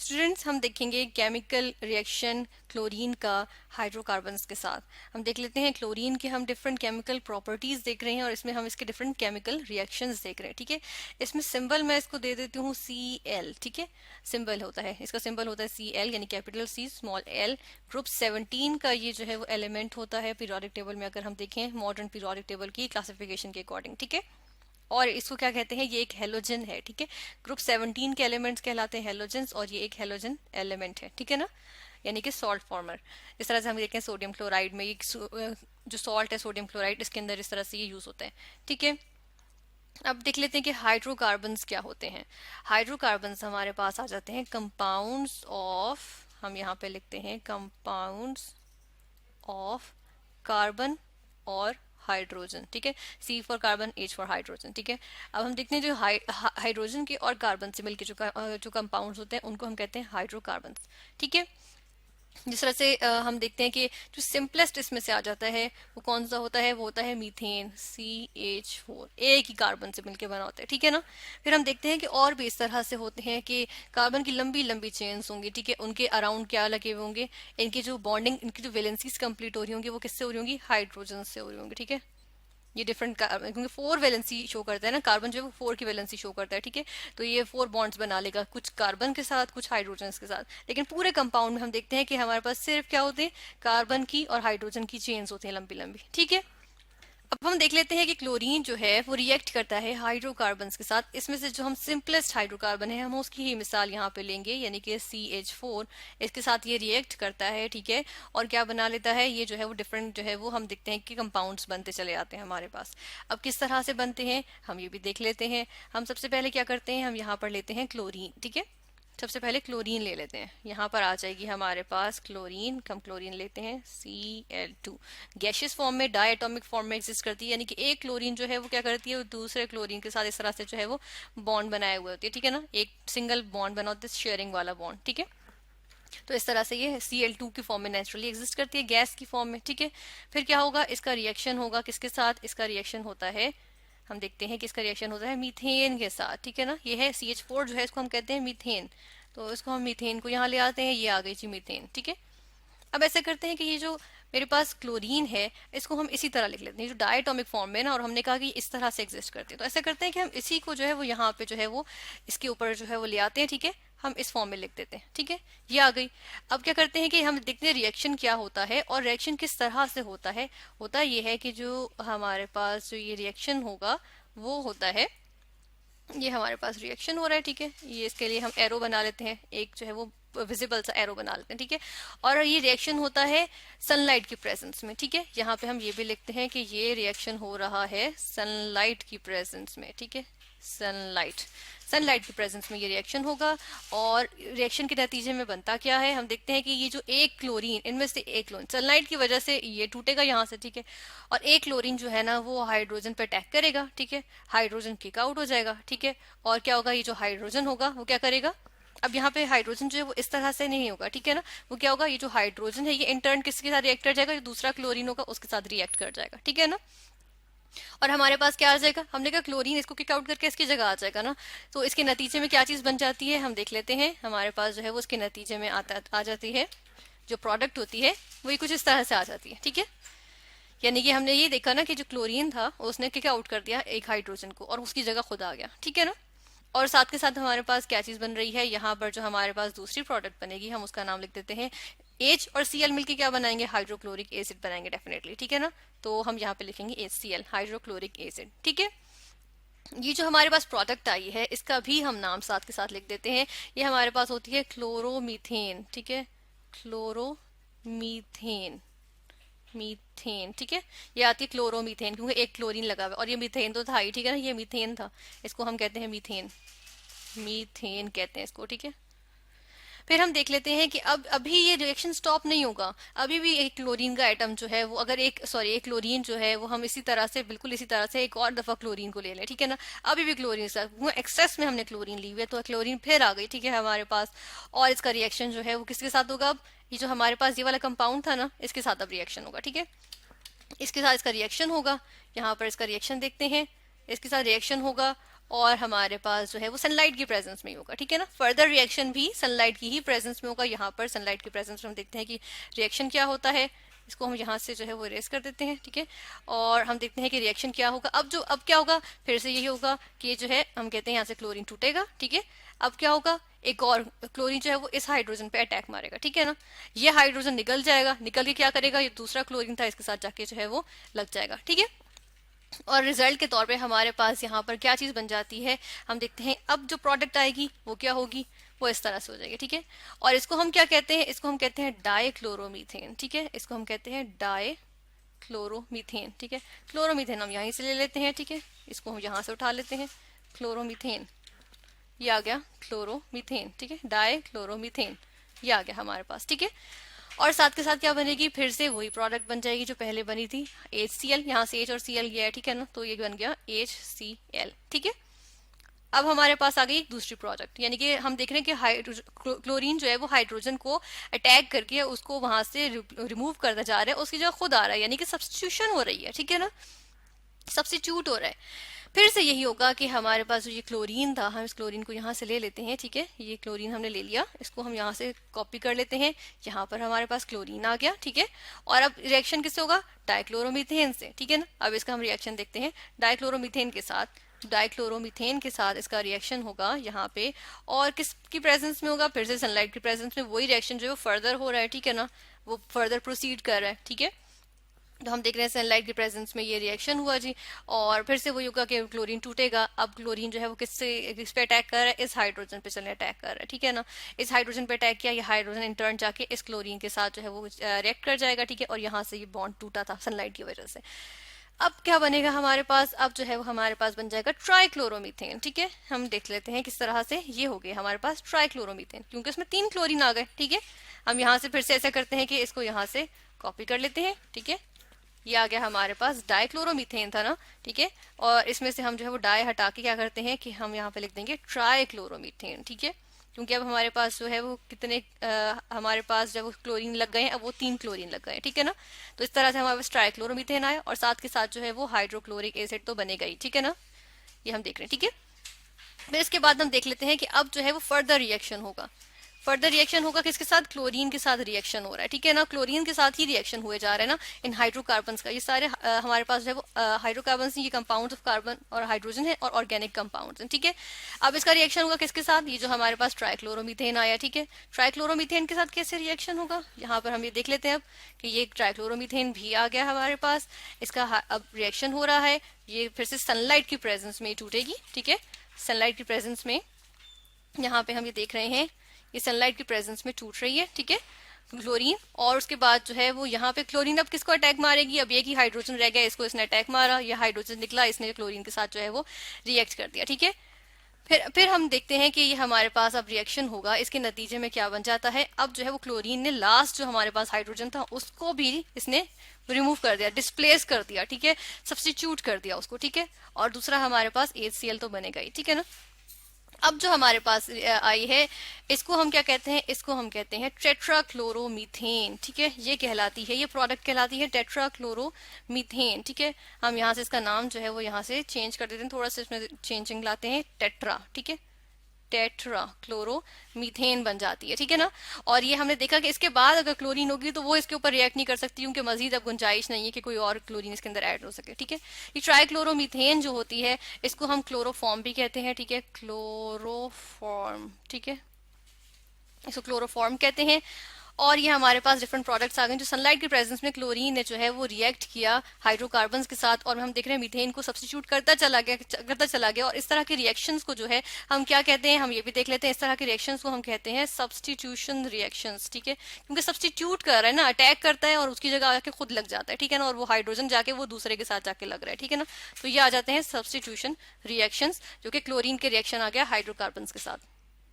Students हम देखेंगे chemical reaction chlorine का हाइड्रोकार्बन्स के साथ। हम देख लेते हैं क्लोरीन के हम डिफरेंट केमिकल प्रॉपर्टीज देख रहे हैं और इसमें हम इसके डिफरेंट केमिकल रिएक्शंस देख रहे हैं। ठीक है, इसमें सिंबल मैं इसको दे देती हूँ Cl। ठीक है, सिंबल होता है, इसका सिंबल होता है Cl यानी capital C small l। Group 17 का ये जो है वो एलिमेंट होता है पीरियोडिक टेबल में, अगर हम देखें मॉडर्न पीरियोडिक टेबल की क्लासिफिकेशन के अकॉर्डिंग। ठीक है, और इसको क्या कहते हैं, ये एक हेलोजन है। ठीक है, ग्रुप 17 के एलिमेंट्स कहलाते हैं हेलोजेंस और ये एक हेलोजन एलिमेंट है। ठीक है ना, यानी कि सॉल्ट फॉर्मर। इस तरह से हम देखें सोडियम क्लोराइड में जो सॉल्ट है सोडियम क्लोराइड, इसके अंदर इस तरह से ये यूज होता है। ठीक है, अब देख लेते हैं कि हाइड्रोकार्बन्स क्या होते हैं। हाइड्रोकार्बन्स हमारे पास आ जाते हैं कंपाउंड्स ऑफ, हम यहाँ पे लिखते हैं कंपाउंड्स ऑफ कार्बन और हाइड्रोजन। ठीक है, C for carbon, H for hydrogen. ठीक है, अब हम देखते हैं जो हाइड्रोजन के और कार्बन से मिलकर जो कंपाउंड्स होते हैं उनको हम कहते हैं हाइड्रोकार्बन्स। ठीक है, जिस तरह से हम देखते हैं कि जो सिंपलेस्ट इसमें से आ जाता है वो कौन सा होता है, वो होता है मीथेन, CH4, एक ही कार्बन से मिलकर बना होता है। ठीक है ना, फिर हम देखते हैं कि और भी इस तरह से होते हैं कि कार्बन की लंबी लंबी चेन्स होंगी। ठीक है, उनके अराउंड क्या लगे हुए होंगे, इनकी जो बॉन्डिंग, इनकी जो वैलेंसीज कंप्लीट हो रही होंगी वो किससे हो रही होंगी, हाइड्रोजन से हो रही होंगी। ठीक है, ये डिफरेंट क्योंकि 4 वैलेंसी शो करता है ना, कार्बन जो है वो 4 की वैलेंसी शो करता है। ठीक है, तो ये 4 बॉन्ड्स बना लेगा, कुछ कार्बन के साथ कुछ हाइड्रोजन के साथ। लेकिन पूरे कंपाउंड में हम देखते हैं कि हमारे पास सिर्फ क्या होते हैं, कार्बन की और हाइड्रोजन की चेन्स होती हैं लंबी लंबी। ठीक है, अब हम देख लेते हैं कि क्लोरीन जो है वो रिएक्ट करता है हाइड्रोकार्बन्स के साथ। इसमें से जो हम सिंपलेस्ट हाइड्रोकार्बन है हम उसकी ही मिसाल यहाँ पे लेंगे, यानी कि CH4, इसके साथ ये रिएक्ट करता है। ठीक है, और क्या बना लेता है, ये जो है वो डिफरेंट जो है वो हम देखते हैं कि कंपाउंड्स बनते चले आते हैं हमारे पास। अब किस तरह से बनते हैं हम ये भी देख लेते हैं। हम सबसे पहले क्या करते हैं, हम यहाँ पर लेते हैं क्लोरीन। ठीक है, सबसे पहले क्लोरीन ले लेते हैं, यहाँ पर आ जाएगी हमारे पास क्लोरीन। हम क्लोरीन लेते हैं Cl2, गैशियस फॉर्म में, डायटोमिक फॉर्म में एग्जिस्ट करती है, यानी कि एक क्लोरीन जो है वो क्या करती है, वो दूसरे क्लोरीन के साथ इस तरह से जो है वो बॉन्ड बनाए हुए होती है। ठीक है ना, एक सिंगल बॉन्ड बना होता है, शेयरिंग वाला बॉन्ड। ठीक है, तो इस तरह से ये Cl2 की फॉर्म में नेचुरली एग्जिस्ट करती है, गैस की फॉर्म में। ठीक है, फिर क्या होगा, इसका रिएक्शन होगा किसके साथ, इसका रिएक्शन होता है, हम देखते हैं कि इसका रिएक्शन होता है मीथेन के साथ। ठीक है ना, ये है CH4 जो है इसको हम कहते हैं मीथेन, तो इसको हम मीथेन को यहाँ ले आते हैं, ये आ गई जी मीथेन। ठीक है, अब ऐसे करते हैं कि ये जो मेरे पास क्लोरीन है इसको हम इसी तरह लिख लेते हैं, जो डायटोमिक फॉर्म में ना, और हमने कहा कि इस तरह से एग्जिस्ट करते हैं, तो ऐसे करते हैं कि हम इसी को जो है वो यहाँ पे जो है वो इसके ऊपर जो है वो ले आते हैं। ठीक है, हम इस फॉर्म में लिख देते हैं। ठीक है, ये आ गई। अब क्या करते हैं कि हम देखते हैं रिएक्शन क्या होता है और रिएक्शन किस तरह से होता है। होता ये है कि जो हमारे पास जो ये रिएक्शन होगा वो होता है, ये हमारे पास रिएक्शन हो रहा है। ठीक है, ये इसके लिए हम एरो बना लेते हैं, एक जो है वो विजिबल सा एरो बना लेते हैं। ठीक है, और ये रिएक्शन होता है सनलाइट की प्रेजेंस में। ठीक है, यहाँ पे हम ये भी लिखते हैं कि ये रिएक्शन हो रहा है सनलाइट की प्रेजेंस में। ठीक है, सनलाइट की प्रेजेंस में ये रिएक्शन होगा, और रिएक्शन के नतीजे में बनता क्या है, हम देखते हैं कि ये जो एक क्लोरीन, इनमें से एक क्लोरीन सनलाइट की वजह से ये टूटेगा यहाँ से। ठीक है, और एक क्लोरीन जो है ना वो हाइड्रोजन पे अटैक करेगा। ठीक है, हाइड्रोजन किक आउट हो जाएगा। ठीक है, और क्या होगा, ये जो हाइड्रोजन होगा वो क्या करेगा, अब यहाँ पे हाइड्रोजन जो है वो इस तरह से नहीं होगा। ठीक है ना, वो क्या होगा, ये जो हाइड्रोजन है ये इंटर्न किसके साथ रिएक्ट कर जाएगा, जो दूसरा क्लोरीन होगा उसके साथ रिएक्ट कर जाएगा। ठीक है ना, और हमारे पास क्या आ जाएगा, हमने कहा क्लोरीन इसको किक आउट करके इसकी जगह आ जाएगा ना, तो इसके नतीजे में क्या चीज बन जाती है हम देख लेते हैं। हमारे पास जो है वो इसके नतीजे में आ जाती है, जो प्रोडक्ट होती है वही कुछ इस तरह से आ जाती है। ठीक है, यानी कि हमने ये देखा ना कि जो क्लोरीन था उसने किक आउट कर दिया एक हाइड्रोजन को और उसकी जगह खुद आ गया। ठीक है ना, और साथ के साथ हमारे पास क्या चीज बन रही है, यहाँ पर जो हमारे पास दूसरी प्रोडक्ट बनेगी हम उसका नाम लिख देते हैं H और Cl मिलके क्या बनाएंगे, हाइड्रोक्लोरिक एसिड बनाएंगे डेफिनेटली। ठीक है ना, तो हम यहाँ पे लिखेंगे HCl, हाइड्रोक्लोरिक एसिड। ठीक है, ये जो हमारे पास प्रोडक्ट आई है इसका भी हम नाम साथ के साथ लिख देते हैं, ये हमारे पास होती है क्लोरोमीथेन। ठीक है, क्लोरोमीथेन, मीथेन। ठीक है, ये आती है क्लोरोमीथेन क्योंकि एक क्लोरीन लगा हुआ है, और ये मीथेन तो था ही। ठीक है ना, ये मीथेन था, इसको हम कहते हैं मीथेन, मीथेन कहते हैं इसको। ठीक है, फिर हम देख लेते हैं कि अब अभी ये रिएक्शन स्टॉप नहीं होगा, अभी भी एक क्लोरीन का एटम जो है वो अगर एक क्लोरीन जो है वो हम इसी तरह से, बिल्कुल इसी तरह से एक और दफा क्लोरीन को ले लें। ठीक है ना, अभी भी क्लोरीन वो एक्सेस में हमने क्लोरीन ली हुई है, तो क्लोरीन फिर आ गई। ठीक है, हमारे पास, और इसका रिएक्शन जो है वो किसके साथ होगा, अब ये जो हमारे पास ये वाला कंपाउंड था ना इसके साथ अब रिएक्शन होगा। ठीक है, इसके साथ इसका रिएक्शन होगा, यहाँ पर इसका रिएक्शन देखते हैं, इसके साथ रिएक्शन होगा, और हमारे पास जो है वो सनलाइट की प्रेजेंस में ही होगा, ठीक है ना। फर्दर रिएक्शन भी सनलाइट की ही प्रेजेंस में होगा। यहाँ पर सनलाइट की प्रेजेंस में हम देखते हैं कि रिएक्शन क्या होता है, इसको हम यहाँ से जो है वो इरेज कर देते हैं, ठीक है। और हम देखते हैं कि रिएक्शन क्या होगा। अब क्या होगा, फिर से यही होगा कि जो है हम कहते हैं यहाँ से क्लोरीन टूटेगा, ठीक है। अब क्या होगा, एक और क्लोरीन जो है वो इस हाइड्रोजन पे अटैक मारेगा, ठीक है ना। ये हाइड्रोजन निकल जाएगा, निकल के क्या करेगा, ये दूसरा क्लोरीन था इसके साथ जाके जो है वो लग जाएगा, ठीक है। और रिजल्ट के तौर पे हमारे पास यहाँ पर क्या चीज बन जाती है, हम देखते हैं अब जो प्रोडक्ट आएगी वो क्या होगी, वो इस तरह से हो जाएगी, ठीक है। और इसको हम क्या कहते हैं, इसको हम कहते हैं डाइक्लोरोमीथेन, ठीक है। इसको हम कहते हैं डाइक्लोरोमीथेन, ठीक है। क्लोरोमीथेन हम यहीं से ले लेते हैं, ठीक है। इसको हम यहाँ से उठा लेते हैं, क्लोरोमीथेन, ये आ गया क्लोरोमीथेन, ठीक है। डाइक्लोरोमीथेन ये आ गया हमारे पास, ठीक है। और साथ के साथ क्या बनेगी, फिर से वही प्रोडक्ट बन जाएगी जो पहले बनी थी, HCl, यहाँ से H और Cl गया है, ठीक है ना। तो ये बन गया HCl, ठीक है। अब हमारे पास आ गई एक दूसरी प्रोडक्ट, यानी कि हम देख रहे हैं कि क्लोरीन जो है वो हाइड्रोजन को अटैक करके उसको वहां से रिमूव करता जा रहा है, उसकी जगह खुद आ रहा है, यानी कि सब्स्टिट्यूशन हो रही है, ठीक है ना, सब्स्टिट्यूट हो रहा है। फिर से यही होगा कि हमारे पास जो ये क्लोरीन था, हम इस क्लोरीन को यहाँ से ले लेते हैं, ठीक है। ये क्लोरीन हमने ले लिया, इसको हम यहाँ से कॉपी कर लेते हैं, यहाँ पर हमारे पास क्लोरीन आ गया, ठीक है। और अब रिएक्शन किससे होगा, डाइक्लोरोमीथेन से, ठीक है ना। अब इसका हम रिएक्शन देखते हैं डाइक्लोरोमीथेन के साथ। डाइक्लोरोमीथेन के साथ इसका रिएक्शन होगा यहाँ पे, और किसकी प्रेजेंस में होगा, फिर से सनलाइट की प्रेजेंस में। वही रिएक्शन जो है फर्दर हो रहा है, ठीक है ना, वो फर्दर प्रोसीड कर रहा है, ठीक है। तो हम देख रहे हैं सनलाइट की प्रेजेंस में ये रिएक्शन हुआ जी, और फिर से वही होगा कि क्लोरीन टूटेगा। अब क्लोरीन जो है वो किस पे अटैक कर रहा है, इस हाइड्रोजन पे चलने अटैक कर रहा है, ठीक है ना। इस हाइड्रोजन पे अटैक किया, ये हाइड्रोजन इन टर्न जाके इस क्लोरीन के साथ जो है वो रिएक्ट कर जाएगा, ठीक है। और यहाँ से ये बॉन्ड टूटा था सनलाइट की वजह से। अब क्या बनेगा हमारे पास, अब जो है वो हमारे पास बन जाएगा ट्राइक्लोरोमीथेन, ठीक है। हम देख लेते हैं किस तरह से ये हो गए हमारे पास ट्राइक्लोरोमीथेन, क्योंकि उसमें 3 क्लोरीन आ गए, ठीक है। हम यहाँ से फिर से ऐसा करते हैं कि इसको यहाँ से कॉपी कर लेते हैं, ठीक है। ये आ गया हमारे पास डाइक्लोरोमीथेन था ना, ठीक है। और इसमें से हम जो है वो डाई हटा के क्या करते हैं कि हम यहाँ पे लिख देंगे ट्राइक्लोरोमीथेन, ठीक है। क्योंकि अब हमारे पास जो है वो कितने हमारे पास जब क्लोरीन लग गए हैं, अब वो 3 क्लोरीन लग गए, ठीक है ना। तो इस तरह से हमारे पास ट्राइक्लोरोमीथेन आया, और साथ के साथ जो है वो हाइड्रोक्लोरिक एसिड तो बनेगा ही, ठीक है ना। ये हम देख रहे हैं, ठीक है। फिर इसके बाद हम देख लेते हैं कि अब जो है वो फर्दर रिएक्शन होगा। फर्दर रिएक्शन होगा किसके साथ, क्लोरीन के साथ रिएक्शन हो रहा है, ठीक है ना। क्लोरीन के साथ ही रिएक्शन हुए जा रहे हैं ना इन हाइड्रोकार्बन्स का। ये सारे हमारे पास जो है वो हाइड्रोकार्बन्स, ये कंपाउंड ऑफ कार्बन और हाइड्रोजन है, और ऑर्गेनिक कंपाउंड्स हैं, ठीक है। अब इसका रिएक्शन होगा किसके साथ, ये जो हमारे पास ट्राइक्लोरोमीथेन आया, ठीक है। ट्राइक्लोरोमीथेन के साथ कैसे रिएक्शन होगा, यहाँ पर हम ये देख लेते हैं अब कि ये ट्राइक्लोरोमीथेन भी आ गया हमारे पास। इसका अब रिएक्शन हो रहा है, ये फिर से सनलाइट की प्रेजेंस में टूटेगी, ठीक है। सनलाइट की प्रेजेंस में यहाँ पे हम ये देख रहे हैं, ये सनलाइट की प्रेजेंस में टूट रही है, ठीक है, क्लोरीन। और उसके बाद जो है वो यहाँ पे क्लोरीन अब किसको अटैक मारेगी, अब एक ही हाइड्रोजन रह गया, इसको इसने अटैक मारा, ये हाइड्रोजन निकला, इसने क्लोरीन के साथ जो है वो रिएक्ट कर दिया, ठीक है। फिर हम देखते हैं कि ये हमारे पास अब रिएक्शन होगा, इसके नतीजे में क्या बन जाता है, अब जो है वो क्लोरीन ने लास्ट जो हमारे पास हाइड्रोजन था उसको भी इसने रिमूव कर दिया, डिस्प्लेस कर दिया, ठीक है, सब्स्टिट्यूट कर दिया उसको, ठीक है। और दूसरा हमारे पास HCl तो बनेगा ही, ठीक है ना। अब जो हमारे पास आई है, इसको हम क्या कहते हैं, इसको हम कहते हैं टेट्राक्लोरोमीथेन, ठीक है। ये कहलाती है, ये प्रोडक्ट कहलाती है टेट्राक्लोरोमीथेन, ठीक है। हम यहाँ से इसका नाम जो है वो यहाँ से चेंज कर देते हैं, थोड़ा सा इसमें चेंजिंग लाते हैं, टेट्रा, ठीक है, टेट्रा क्लोरोमीथेन बन जाती है, ठीक है ना। और ये हमने देखा कि इसके बाद अगर क्लोरीन होगी तो वो इसके ऊपर रिएक्ट नहीं कर सकती, क्योंकि मजीद अब गुंजाइश नहीं है कि कोई और क्लोरीन इसके अंदर ऐड हो सके, ठीक है। ये ट्राइक्लोरोमीथेन जो होती है इसको हम क्लोरोफॉर्म भी कहते हैं, ठीक है, क्लोरोफॉर्म, ठीक है, इसको क्लोरोफॉर्म कहते हैं। और ये हमारे पास डिफरेंट प्रोडक्ट्स आ गए जो सनलाइट की प्रेजेंस में क्लोरीन ने जो है वो रिएक्ट किया हाइड्रोकार्बन्स के साथ, और हम देख रहे हैं मीथेन को सब्स्टिट्यूट करता चला गया। और इस तरह के रिएक्शंस को जो है हम क्या कहते हैं, हम ये भी देख लेते हैं, इस तरह के रिएक्शंस को हम कहते हैं सब्स्टिट्यूशन रिएक्शंस, ठीक है। क्योंकि सब्स्टिट्यूट कर रहा है ना, अटैक करता है और उसकी जगह आके खुद लग जाता है, ठीक है ना, और वो हाइड्रोजन जाके वो दूसरे के साथ जाके लग रहा है, ठीक है ना। तो ये आ जाते हैं सब्स्टिट्यूशन रिएक्शंस, जो कि क्लोरीन के रिएक्शन आ गया हाइड्रोकार्बन्स के साथ।